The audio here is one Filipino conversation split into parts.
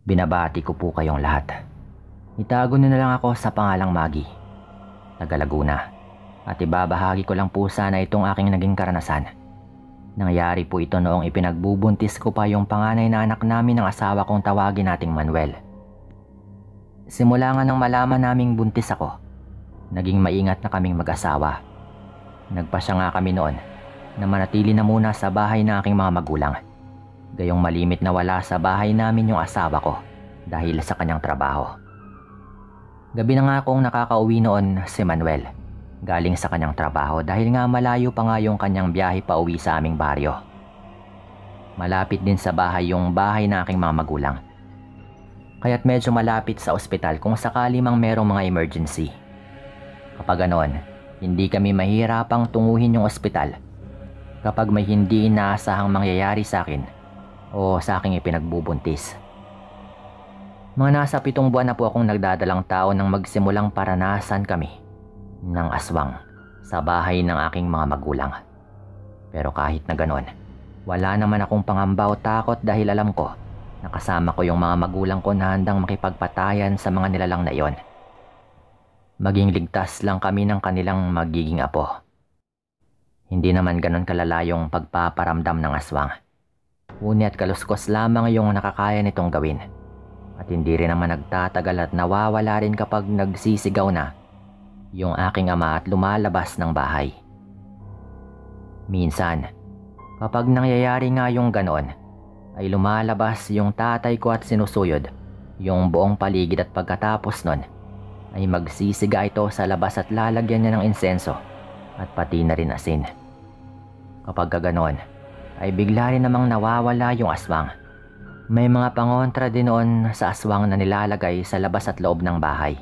Binabati ko po kayong lahat. Itago niyo na lang ako sa pangalang Maggie, taga Laguna, at ibabahagi ko lang po sana itong aking naging karanasan. Nangyari po ito noong ipinagbubuntis ko pa yung panganay na anak namin ng asawa kong tawagin nating Manuel. Simula nga nang malaman naming buntis ako, naging maingat na kaming mag-asawa. Nagpasya nga kami noon na manatili na muna sa bahay ng aking mga magulang. Gayong malimit na wala sa bahay namin yung asawa ko dahil sa kanyang trabaho. Gabi na nga akong nakakauwi noon si Manuel galing sa kanyang trabaho dahil nga malayo pa nga yung kanyang biyahe pa uwi sa aming baryo. Malapit din sa bahay yung bahay ng aking mga magulang. Kaya't medyo malapit sa ospital kung sakali mang merong mga emergency. Kapag ganoon, hindi kami mahirapang tunguhin yung ospital kapag may hindi inaasahang mangyayari sa akin o sa aking ipinagbubuntis. Mga nasa 7 buwan na po akong nagdadalang tao nang magsimulang paranasan kami ng aswang sa bahay ng aking mga magulang. Pero kahit na ganon, wala naman akong pangamba o takot dahil alam ko na kasama ko yung mga magulang ko na handang makipagpatayan sa mga nilalang na iyon. Maging ligtas lang kami ng kanilang magiging apo. Hindi naman ganon kalala yung pagpaparamdam ng aswang. Ngunit kaluskos lamang yung nakakaya nitong gawin. At hindi rin naman nagtatagal at nawawala rin kapag nagsisigaw na yung aking ama at lumalabas ng bahay. Minsan, kapag nangyayari nga yung ganon, ay lumalabas yung tatay ko at sinusuyod yung buong paligid at pagkatapos nun, ay magsisiga ito sa labas at lalagyan niya ng insenso at pati na rin asin. Kapag ganoon, ay bigla rin namang nawawala yung aswang. May mga pangontra din noon sa aswang na nilalagay sa labas at loob ng bahay.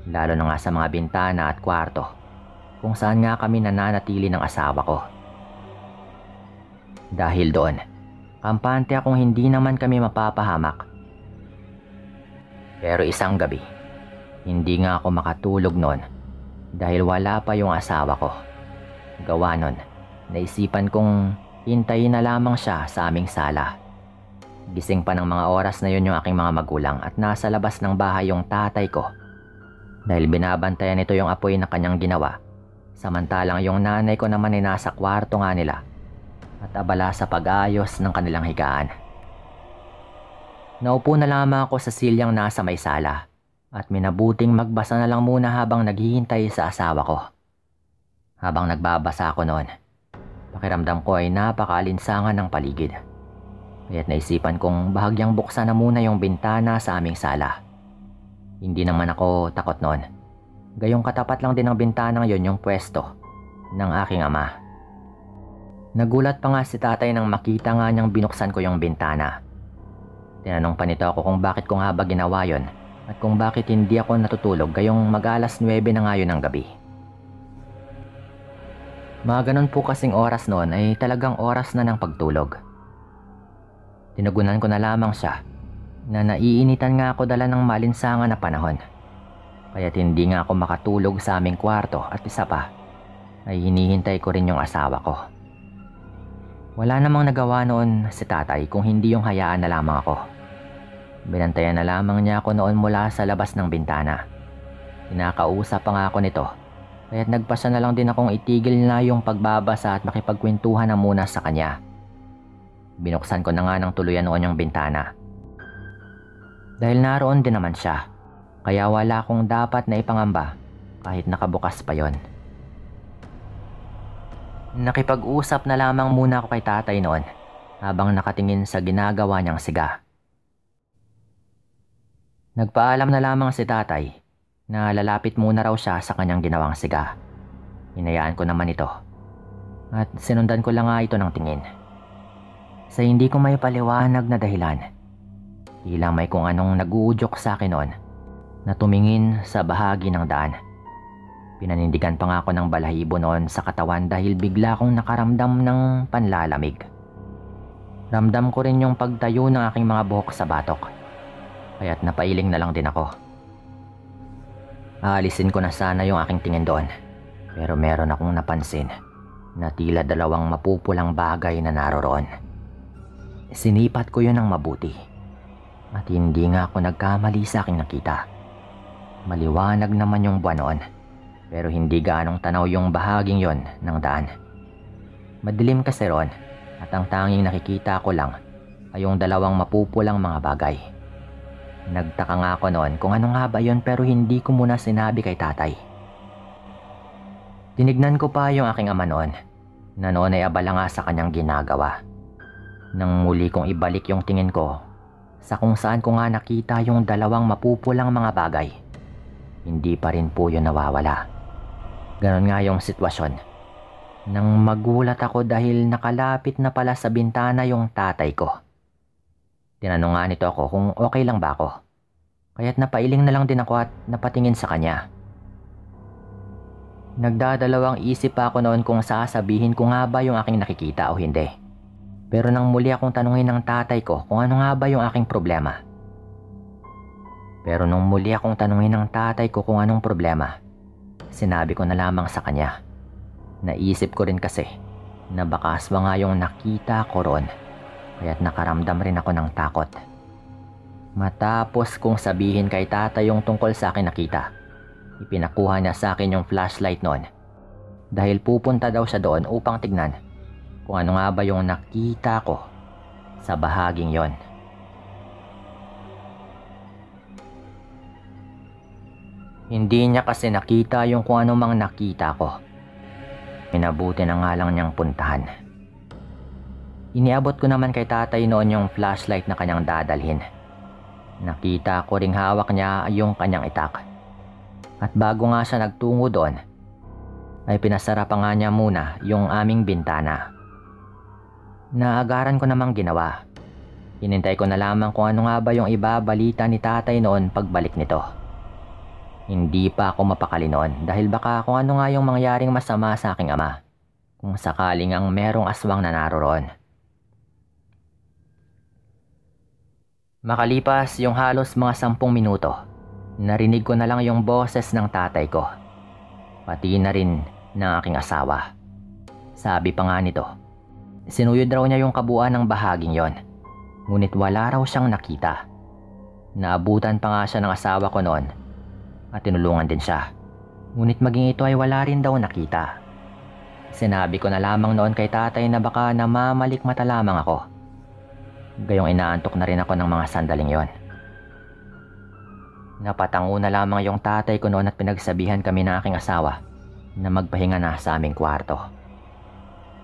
Lalo na nga sa mga bintana at kwarto, kung saan nga kami nananatili ng asawa ko. Dahil doon, kampante akong hindi naman kami mapapahamak. Pero isang gabi, hindi nga ako makatulog noon dahil wala pa yung asawa ko. Gawa nun, naisipan kong hintayin na lamang siya sa aming sala. Gising pa ng mga oras na yun yung aking mga magulang at nasa labas ng bahay yung tatay ko dahil binabantayan nito yung apoy na kanyang ginawa, samantalang yung nanay ko naman ay nasa kwarto nga nila at abala sa pag-ayos ng kanilang higaan. Naupo na lamang ako sa silyang nasa may sala at minabuting magbasa na lang muna habang naghihintay sa asawa ko. Habang nagbabasa ako noon, pakiramdam ko ay napakaalinsangan ng paligid. Kaya't naisipan kong bahagyang buksan na muna yung bintana sa aming sala. Hindi naman ako takot noon. Gayong katapat lang din ng bintanang yon yung pwesto ng aking ama. Nagulat pa nga si tatay nang makita nga niyang binuksan ko yung bintana. Tinanong pa nito ako kung bakit ko nga ba ginawa yon at kung bakit hindi ako natutulog gayong mag-alas 9 na nga yun ng gabi. Mga ganun po kasing oras noon ay talagang oras na ng pagtulog. Tinugunan ko na lamang siya na naiinitan nga ako dala ng malinsangan na panahon. Kaya't hindi nga ako makatulog sa aming kwarto at isa pa ay hinihintay ko rin yung asawa ko. Wala namang nagawa noon si tatay kung hindi yung hayaan na lamang ako. Binantayan na lamang niya ako noon mula sa labas ng bintana. Kinakausap pa nga ako nito, kaya't nagpasya na lang din akong itigil na yung pagbabasa at makipagkwentuhan na muna sa kanya. Binuksan ko na nga ng tuluyan noon yung bintana. Dahil naroon din naman siya, kaya wala akong dapat na ipangamba kahit nakabukas pa yon. Nakipag-usap na lamang muna ako kay tatay noon habang nakatingin sa ginagawa niyang siga. Nagpaalam na lamang si tatay na lalapit muna raw siya sa kanyang ginawang siga. Hinayaan ko naman ito at sinundan ko lang nga ito ng tingin. Sa hindi ko may paliwanag na dahilan, tila may kung anong nag-uudyok sa akin noon na tumingin sa bahagi ng daan. Pinanindigan pa nga ako ng balahibo noon sa katawan dahil bigla akong nakaramdam ng panlalamig. Ramdam ko rin yung pagtayo ng aking mga buhok sa batok, kaya't napailing na lang din ako. Aalisin ko na sana yung aking tingin doon, pero meron akong napansin na tila 2 mapupulang bagay na naroroon. Sinipat ko yun ng mabuti. At hindi nga ako nagkamali sa aking nakita. Maliwanag naman yung buwan noon, pero hindi gaanong tanaw yung bahaging yon ng daan. Madilim kasi ron at ang tanging nakikita ko lang ay yung dalawang mapupulang mga bagay. Nagtaka nga ako noon kung ano nga ba yon pero hindi ko muna sinabi kay tatay. Tinignan ko pa yung aking ama noon na noon ay abala nga sa kanyang ginagawa. Nang muli kong ibalik yung tingin ko sa kung saan ko nga nakita yung dalawang mapupulang mga bagay, hindi pa rin po yun nawawala. Ganon nga yung sitwasyon. Nang magulat ako dahil nakalapit na pala sa bintana yung tatay ko. Tinanong nga nito ako kung okay lang ba ako. Kaya't napailing na lang din ako at napatingin sa kanya. Nagdadalawang isip pa ako noon kung sasabihin ko nga ba yung aking nakikita o hindi. Pero nang muli akong tanungin ng tatay ko kung ano nga ba yung aking problema. Pero nung muli akong tanungin ng tatay ko kung anong problema, sinabi ko na lamang sa kanya. Naisip ko rin kasi na baka aswa nga yung nakita ko ron, kaya't nakaramdam rin ako ng takot. Matapos kong sabihin kay tatay yung tungkol sa akin nakita, ipinakuha niya sa akin yung flashlight noon dahil pupunta daw siya doon upang tignan kung ano nga ba yung nakita ko sa bahaging yon. Hindi niya kasi nakita yung kung ano mang nakita ko. Minabuti na nga lang niyang puntahan. Iniabot ko naman kay tatay noon yung flashlight na kanyang dadalhin. Nakita ko ring hawak niya yung kanyang itak. At bago nga siya nagtungo doon, ay pinasara pa nga niya muna yung aming bintana. Naagaran ko namang ginawa. Hinintay ko na lamang kung ano nga ba yung ibabalita ni tatay noon pagbalik nito. Hindi pa ako mapakali noon dahil baka kung ano nga yung mangyaring masama sa aking ama kung sakaling ang merong aswang na naroon. Makalipas yung halos mga 10 minuto, narinig ko na lang yung boses ng tatay ko. Pati na rin ng aking asawa. Sabi pa nga nito, sinuyod raw niya yung kabuuan ng bahaging yon, ngunit wala raw siyang nakita. Naabutan pa nga siya ng asawa ko noon at tinulungan din siya. Ngunit maging ito ay wala rin daw nakita. Sinabi ko na lamang noon kay tatay na baka namamalikmata lamang ako. Gayong inaantok na rin ako ng mga sandaling yon. Napatango na lamang yung tatay ko noon at pinagsabihan kami ng aking asawa na magpahinga na sa aming kwarto.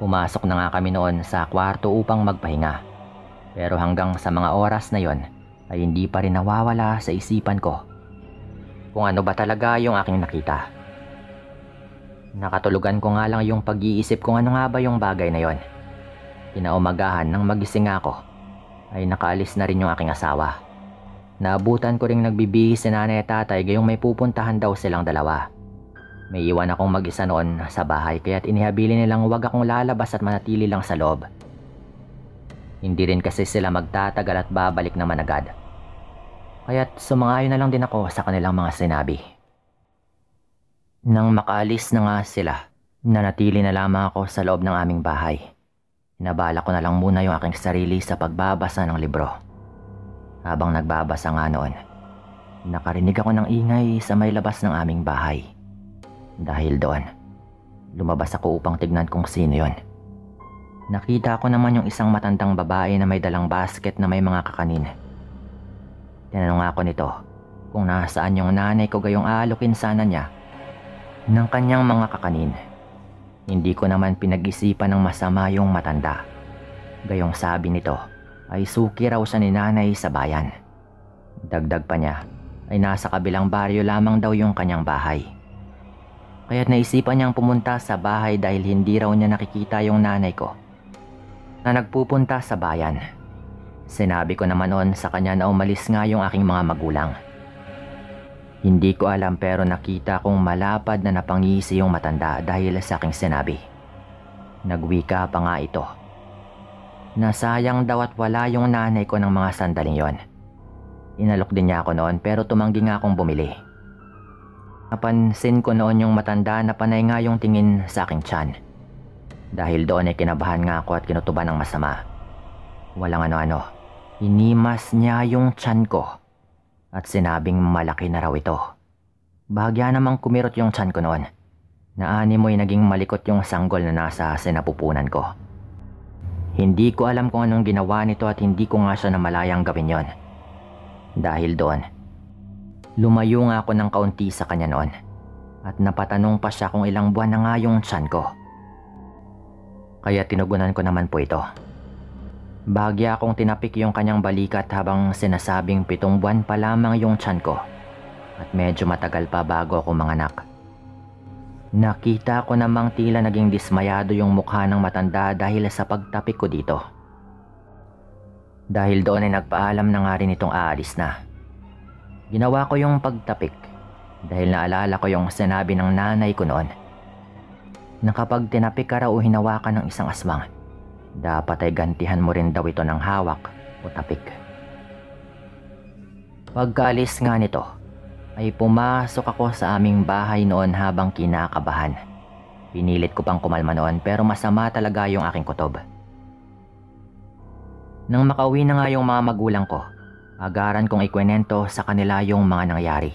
Pumasok na nga kami noon sa kwarto upang magpahinga. Pero hanggang sa mga oras na yon ay hindi pa rin nawawala sa isipan ko kung ano ba talaga yung aking nakita. Nakatulugan ko nga lang yung pag-iisip kung ano nga ba yung bagay na yon. Kinaumagahan nang magising ako ay nakaalis na rin yung aking asawa. Naabutan ko ring nagbibihis si nanay at tatay gayong may pupuntahan daw silang dalawa. May iwan akong mag-isa noon sa bahay kaya't inihabili nilang huwag akong lalabas at manatili lang sa loob. Hindi rin kasi sila magtatagal at babalik naman agad. Kaya't sumang-ayon na lang din ako sa kanilang mga sinabi. Nang makaalis na nga sila, nanatili na lamang ako sa loob ng aming bahay. Nabala ko na lang muna yung aking sarili sa pagbabasa ng libro. Habang nagbabasa nga noon, nakarinig ako ng ingay sa may labas ng aming bahay. Dahil doon, lumabas ako upang tignan kung sino yon. Nakita ko naman yung isang matandang babae na may dalang basket na may mga kakanin. Tinanong ako nito kung nasaan yung nanay ko gayong aalukin sana niya ng kanyang mga kakanin. Hindi ko naman pinag-isipan ng masama yung matanda. Gayong sabi nito ay suki raw siya ni nanay sa bayan. Dagdag pa niya ay nasa kabilang baryo lamang daw yung kanyang bahay. Kaya't naisipan niyang pumunta sa bahay dahil hindi raw niya nakikita yung nanay ko na nagpupunta sa bayan. Sinabi ko naman noon sa kanya na umalis nga yung aking mga magulang. Hindi ko alam pero nakita kong malapad na napangisi yung matanda dahil sa aking sinabi. Nagwika pa nga ito. Nasayang daw at wala yung nanay ko ng mga sandaling yon. Inalok din niya ako noon pero tumanggi nga akong bumili. Napansin ko noon yung matanda na panay nga yung tingin sa aking tiyan. Dahil doon ay kinabahan nga ako at kinutuban ng masama. Walang ano-ano. Hinimas niya yung tiyan ko at sinabing malaki na raw ito. Bahagya namang kumirot yung tiyan ko noon. Naani mo'y naging malikot yung sanggol na nasa sinapupunan ko. Hindi ko alam kung anong ginawa nito at hindi ko nga siya namalayang gawin yon. Dahil doon, lumayo nga ako ng kaunti sa kanya noon at napatanong pa siya kung ilang buwan na nga yung tiyan ko. Kaya tinugunan ko naman po ito. Bahagya akong tinapik yung kanyang balikat habang sinasabing 7 buwan pa lamang yung tiyan ko at medyo matagal pa bago ako manganak. Nakita ko namang tila naging dismayado yung mukha ng matanda dahil sa pagtapik ko dito. Dahil doon ay nagpaalam na nga rin itong aalis na. Ginawa ko yung pagtapik dahil naalala ko yung sinabi ng nanay ko noon na kapag tinapik ka raw o hinawakan ng isang aswang, dapat ay gantihan mo rin daw ito ng hawak o tapik. Pagkaalis nga nito, ay pumasok ako sa aming bahay noon habang kinakabahan. Pinilit ko pang kumalma noon pero masama talaga yung aking kutob. Nang makauwi na nga yung mga magulang ko, agaran kong ikwento sa kanila yung mga nangyari.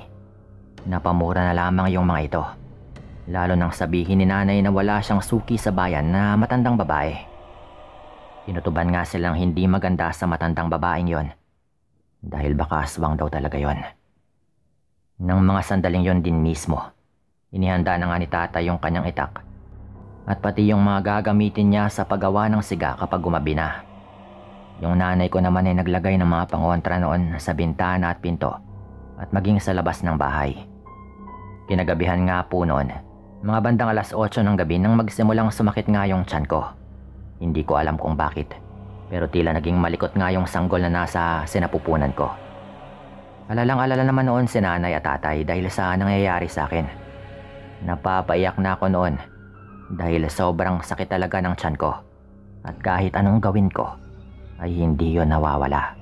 Napamura na lamang yung mga ito. Lalo nang sabihin ni nanay na wala siyang suki sa bayan na matandang babae. Pinutuban nga silang hindi maganda sa matandang babaeng yon dahil baka aswang daw talaga yon. Nang mga sandaling yon din mismo, inihanda na nga ni tatay yung kanyang itak at pati yung mga gagamitin niya sa paggawa ng siga kapag gumabi na. Yung nanay ko naman ay naglagay ng mga pangontra noon sa bintana at pinto at maging sa labas ng bahay. Kinagabihan nga po noon, mga bandang 8:00 ng gabi nang magsimulang sumakit nga yung tiyan ko. Hindi ko alam kung bakit, pero tila naging malikot nga yung sanggol na nasa sinapupunan ko. Alalang-alala naman noon si nanay at tatay dahil sa nangyayari sa akin. Napapaiyak na ako noon dahil sobrang sakit talaga ng tiyan ko at kahit anong gawin ko ay hindi yon nawawala.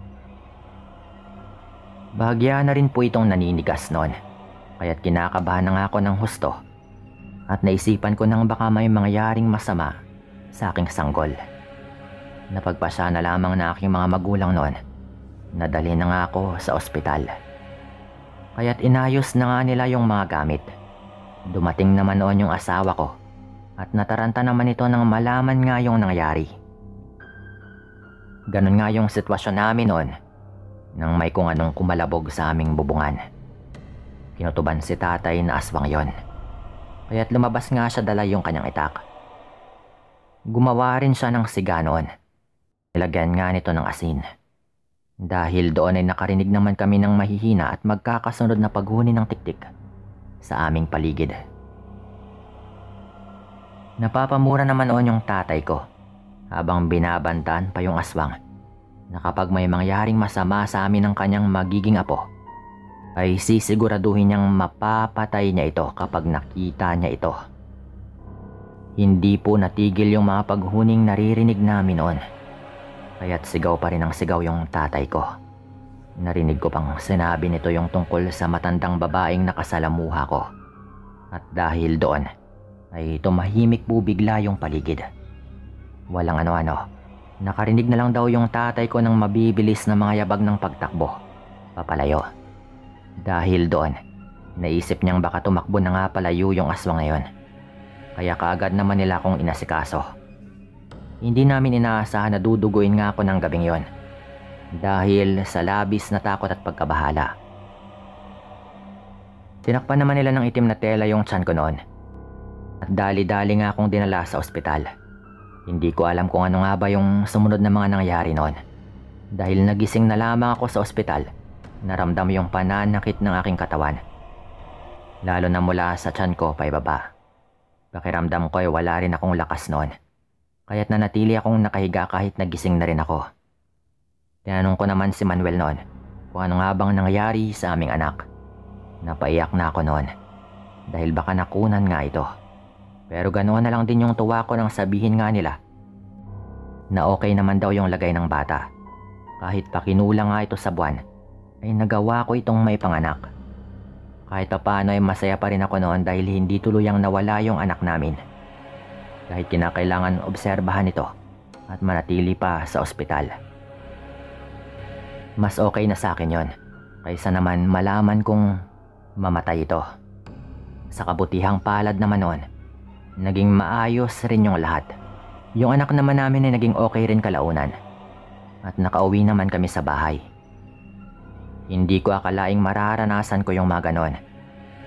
Bahagya na rin po itong naninigas noon, kaya't kinakabahan na nga ako ng husto at naisipan ko nang baka may mangyaring masama sa aking sanggol. Napagpasya na lamang na aking mga magulang noon. Nadali na nga ako sa ospital. Kaya't inayos na nga nila yung mga gamit. Dumating naman noon yung asawa ko at nataranta naman ito nang malaman nga yung nangyari. Ganon nga yung sitwasyon namin noon nang may kung anong kumalabog sa aming bubungan. Kinutuban si tatay na aswang yon. Kaya't lumabas nga siya dala yung kanyang itak. Gumawa rin siya ng siga noon. Nilagyan nga nito ng asin. Dahil doon ay nakarinig naman kami ng mahihina at magkakasunod na paghuni ng tiktik sa aming paligid. Napapamura naman noon yung tatay ko habang binabantaan pa yung aswang na kapag may mangyaring masama sa amin ng kanyang magiging apo, ay sisiguraduhin niyang mapapatay niya ito kapag nakita niya ito. Hindi po natigil yung mga paghuning naririnig namin noon. Kaya't sigaw pa rin ang sigaw yung tatay ko. Narinig ko pang sinabi nito yung tungkol sa matandang babaeng nakasalamuha ko. At dahil doon, ay tumahimik po bigla yung paligid. Walang ano-ano. Nakarinig na lang daw yung tatay ko ng mabibilis na mga yabag ng pagtakbo. Papalayo. Dahil doon, naisip niyang baka tumakbo na nga palayo yung aswang na yun. Kaya kaagad naman nila akong inasikaso. Hindi namin inaasahan na duduguin nga ako ng gabing yon dahil sa labis na takot at pagkabahala. Tinakpan naman nila ng itim na tela yung tiyan ko noon at dali-dali nga akong dinala sa ospital. Hindi ko alam kung ano nga ba yung sumunod na mga nangyari noon dahil nagising na lamang ako sa ospital. Naramdam yung pananakit ng aking katawan, lalo na mula sa tiyan ko pa ibaba. Pakiramdam ko ay wala rin akong lakas noon. Kaya't nanatili akong nakahiga kahit nagising na rin ako. Tinanong ko naman si Manuel noon kung ano nga bang nangyari sa aming anak. Napaiyak na ako noon dahil baka nakunan nga ito. Pero ganoon na lang din yung tuwa ko nang sabihin nga nila na okay naman daw yung lagay ng bata. Kahit pa kinulang nga ito sa buwan, ay nagawa ko itong may panganak. Kahit pa paano ay masaya pa rin ako noon dahil hindi tuluyang nawala yung anak namin. Kahit kinakailangan obserbahan ito at manatili pa sa ospital. Mas okay na sa akin yon kaysa naman malaman kong mamatay ito. Sa kabutihang palad naman noon, naging maayos rin yung lahat. Yung anak naman namin ay naging okay rin kalaunan at nakauwi naman kami sa bahay. Hindi ko akalaing mararanasan ko yung mga ganon,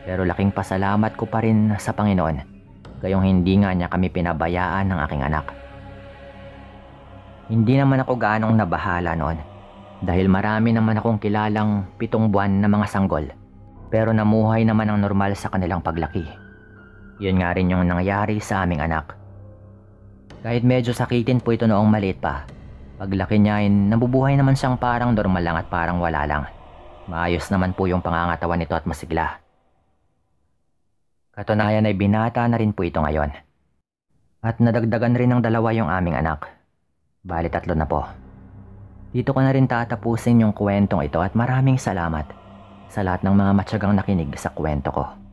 pero laking pasalamat ko pa rin sa Panginoon gayong hindi nga niya kami pinabayaan ng aking anak. Hindi naman ako gaanong nabahala noon dahil marami naman akong kilalang 7 buwan na mga sanggol, pero namuhay naman ang normal sa kanilang paglaki. Yun nga rin yung nangyari sa aming anak. Kahit medyo sakitin po ito noong maliit pa, paglaki niya ay nabubuhay naman siyang parang normal lang at parang wala lang. Maayos naman po yung pangangatawan nito at masigla. Katunayan ay binata na rin po ito ngayon. At nadagdagan rin ng 2 yung aming anak. Bali 3 na po. Dito ko na rin tatapusin yung kwentong ito at maraming salamat sa lahat ng mga matyagang nakinig sa kwento ko.